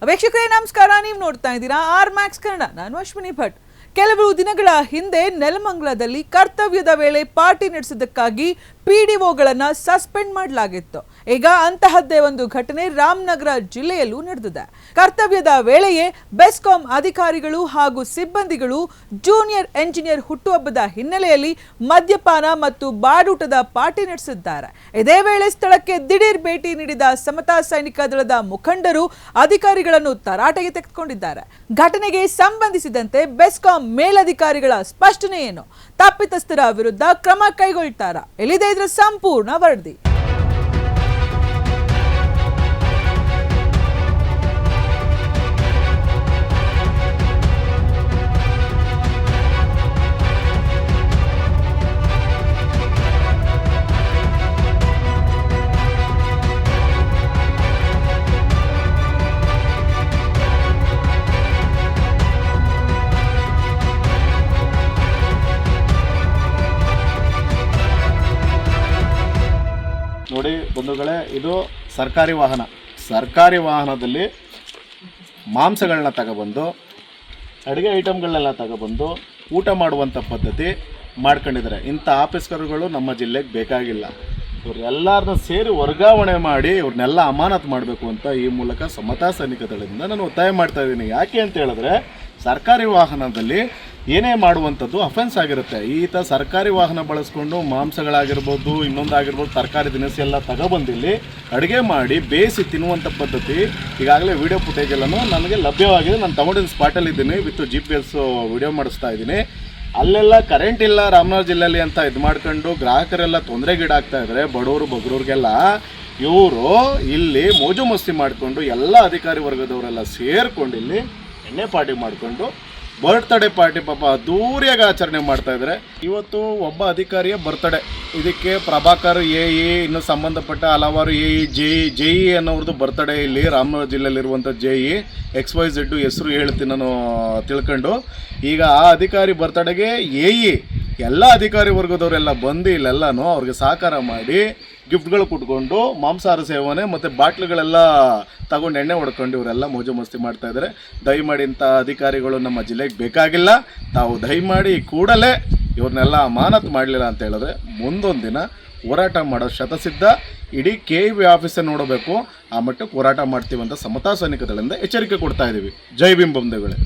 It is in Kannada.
ವೀಕ್ಷಕರೇ ನಮಸ್ಕಾರ. ನೀವು ನೋಡ್ತಾ ಇದ್ದೀರಾ ಆರ್ ಮ್ಯಾಕ್ಸ್ ಕನ್ನಡ. ನಾನು ಅಶ್ವಿನಿ ಭಟ್. ಕೆಲವು ದಿನಗಳ ಹಿಂದೆ ನೆಲಮಂಗಲದಲ್ಲಿ ಕರ್ತವ್ಯದ ವೇಳೆ ಪಾರ್ಟಿ ನಡೆಸಿದ್ದಕ್ಕಾಗಿ ಪಿಡಿಒಗಳನ್ನು ಸಸ್ಪೆಂಡ್ ಮಾಡಲಾಗಿತ್ತು. ಈಗ ಅಂತಹದ್ದೇ ಒಂದು ಘಟನೆ ರಾಮನಗರ ಜಿಲ್ಲೆಯಲ್ಲೂ ನಡೆದಿದೆ. ಕರ್ತವ್ಯದ ವೇಳೆಯೇ ಬೆಸ್ಕಾಂ ಅಧಿಕಾರಿಗಳು ಹಾಗೂ ಸಿಬ್ಬಂದಿಗಳು ಜೂನಿಯರ್ ಎಂಜಿನಿಯರ್ ಹುಟ್ಟುಹಬ್ಬದ ಹಿನ್ನೆಲೆಯಲ್ಲಿ ಮದ್ಯಪಾನ ಮತ್ತು ಬಾಡೂಟದ ಪಾರ್ಟಿ ನಡೆಸಿದ್ದಾರೆ. ಇದೇ ವೇಳೆ ಸ್ಥಳಕ್ಕೆ ದಿಢೀರ್ ಭೇಟಿ ನೀಡಿದ ಸಮತಾ ಸೈನಿಕ ದಳದ ಮುಖಂಡರು ಅಧಿಕಾರಿಗಳನ್ನು ತರಾಟೆಗೆ ತೆಗೆದುಕೊಂಡಿದ್ದಾರೆ. ಘಟನೆಗೆ ಸಂಬಂಧಿಸಿದಂತೆ ಬೆಸ್ಕಾಂ ಮೇಲಧಿಕಾರಿಗಳ ಸ್ಪಷ್ಟನೆ ಏನು? ತಪ್ಪಿತಸ್ಥರ ವಿರುದ್ಧ ಕ್ರಮ ಕೈಗೊಳ್ತಾರಾ? ಎಲ್ಲಿದೆ ಇದರ ಸಂಪೂರ್ಣ ವರದಿ? ನೋಡಿ ಬಂಧುಗಳೇ, ಇದು ಸರ್ಕಾರಿ ವಾಹನದಲ್ಲಿ ಮಾಂಸಗಳನ್ನ ತಗೊಬಂದು ಅಡುಗೆ ಐಟಮ್ಗಳನ್ನೆಲ್ಲ ತಗೊಬಂದು ಊಟ ಮಾಡುವಂಥ ಪದ್ಧತಿ ಮಾಡ್ಕೊಂಡಿದ್ದಾರೆ. ಇಂಥ ಆಫೀಸರ್ಗಳು ನಮ್ಮ ಜಿಲ್ಲೆಗೆ ಬೇಕಾಗಿಲ್ಲ. ಇವ್ರೆಲ್ಲರನ್ನ ಸೇರಿ ವರ್ಗಾವಣೆ ಮಾಡಿ ಇವ್ರನ್ನೆಲ್ಲ ಅಮಾನತು ಮಾಡಬೇಕು ಅಂತ ಈ ಮೂಲಕ ಸಮತಾ ಸೈನಿಕ ದಳದಿಂದ ನಾನು ಒತ್ತಾಯ ಮಾಡ್ತಾ ಇದ್ದೀನಿ. ಯಾಕೆ ಅಂತ ಹೇಳಿದ್ರೆ, ಸರ್ಕಾರಿ ವಾಹನದಲ್ಲಿ ಏನೇ ಮಾಡುವಂಥದ್ದು ಅಫೆನ್ಸ್ ಆಗಿರುತ್ತೆ. ಈತ ಸರ್ಕಾರಿ ವಾಹನ ಬಳಸ್ಕೊಂಡು ಮಾಂಸಗಳಾಗಿರ್ಬೋದು, ಇನ್ನೊಂದಾಗಿರ್ಬೋದು, ತರಕಾರಿ ದಿನಸಿ ಎಲ್ಲ ತಗೊಬಂದಿಲ್ಲಿ ಅಡುಗೆ ಮಾಡಿ ಬೇಯಿಸಿ ತಿನ್ನುವಂಥ ಪದ್ಧತಿ ಈಗಾಗಲೇ ವಿಡಿಯೋ ಫುಟೇಜ್ ಎಲ್ಲನೂ ನನಗೆ ಲಭ್ಯವಾಗಿದೆ. ನಾನು ತಗೊಂಡಿದ್ದ ಸ್ಪಾಟಲ್ಲಿದ್ದೀನಿ, ವಿತ್ GPS ವಿಡಿಯೋ ಮಾಡಿಸ್ತಾ ಇದ್ದೀನಿ. ಅಲ್ಲೆಲ್ಲ ಕರೆಂಟ್ ಇಲ್ಲ ರಾಮನಗರ ಜಿಲ್ಲೆಯಲ್ಲಿ ಅಂತ ಇದು ಮಾಡ್ಕೊಂಡು ಗ್ರಾಹಕರೆಲ್ಲ ತೊಂದರೆಗೀಡಾಗ್ತಾ ಇದ್ದಾರೆ. ಬಡವರು ಬಗ್ರವ್ರಿಗೆಲ್ಲ ಇವರು ಇಲ್ಲಿ ಮೋಜು ಮಸ್ತಿ ಮಾಡಿಕೊಂಡು ಎಲ್ಲ ಅಧಿಕಾರಿ ವರ್ಗದವರೆಲ್ಲ ಸೇರಿಕೊಂಡು ಇಲ್ಲಿ ಎಣ್ಣೆ ಪಾರ್ಟಿ ಮಾಡಿಕೊಂಡು ಬರ್ತ್ಡೇ ಪಾರ್ಟಿ ಪಾಪ ಅದ್ದೂರಿಯಾಗಿ ಆಚರಣೆ ಮಾಡ್ತಾ ಇದ್ದಾರೆ. ಇವತ್ತು ಒಬ್ಬ ಅಧಿಕಾರಿಯ ಬರ್ತ್ಡೇ, ಇದಕ್ಕೆ ಪ್ರಭಾಕರ್ AE ಇನ್ನು ಸಂಬಂಧಪಟ್ಟ ಹಲವಾರು AE JE ಅನ್ನೋರದ್ದು ಬರ್ತ್ಡೇ ಇಲ್ಲಿ ರಾಮನಗರ ಜಿಲ್ಲೆಯಲ್ಲಿರುವಂಥ JE XYZ ಹೆಸರು ಹೇಳ್ತೀನಿ ನಾನು ತಿಳ್ಕೊಂಡು. ಈಗ ಆ ಅಧಿಕಾರಿ ಬರ್ತ್ಡೇಗೆ AE ಎಲ್ಲ ಅಧಿಕಾರಿ ವರ್ಗದವರೆಲ್ಲ ಬಂದು ಇಲ್ಲೆಲ್ಲನೂ ಅವ್ರಿಗೆ ಸಹಕಾರ ಮಾಡಿ ಗಿಫ್ಟ್ಗಳು ಕೊಟ್ಕೊಂಡು ಮಾಂಸಾಹಾರ ಸೇವನೆ ಮತ್ತು ಬಾಟ್ಲುಗಳೆಲ್ಲ ತಗೊಂಡು ಎಣ್ಣೆ ಹೊಡ್ಕೊಂಡು ಇವರೆಲ್ಲ ಮೋಜು ಮಸ್ತಿ ಮಾಡ್ತಾ ಇದ್ದಾರೆ. ದಯಮಾಡಿ ಇಂಥ ಅಧಿಕಾರಿಗಳು ನಮ್ಮ ಜಿಲ್ಲೆಗೆ ಬೇಕಾಗಿಲ್ಲ. ತಾವು ದಯಮಾಡಿ ಕೂಡಲೇ ಇವ್ರನ್ನೆಲ್ಲ ಅಮಾನತು ಮಾಡಲಿಲ್ಲ ಅಂತ ಹೇಳಿದ್ರೆ ಮುಂದೊಂದು ದಿನ ಹೋರಾಟ ಮಾಡೋ ಶತಸಿದ್ಧ. ಇಡೀ KV ಆಫೀಸೇ ನೋಡಬೇಕು, ಆ ಮಟ್ಟಕ್ಕೆ ಹೋರಾಟ ಮಾಡ್ತೀವಿ ಅಂತ ಸಮತಾ ಸೈನಿಕ ದಳದಿಂದ ಎಚ್ಚರಿಕೆ ಕೊಡ್ತಾ ಇದ್ದೀವಿ. ಜೈ ಭೀಮ್ ಬಂಧುಗಳೇ.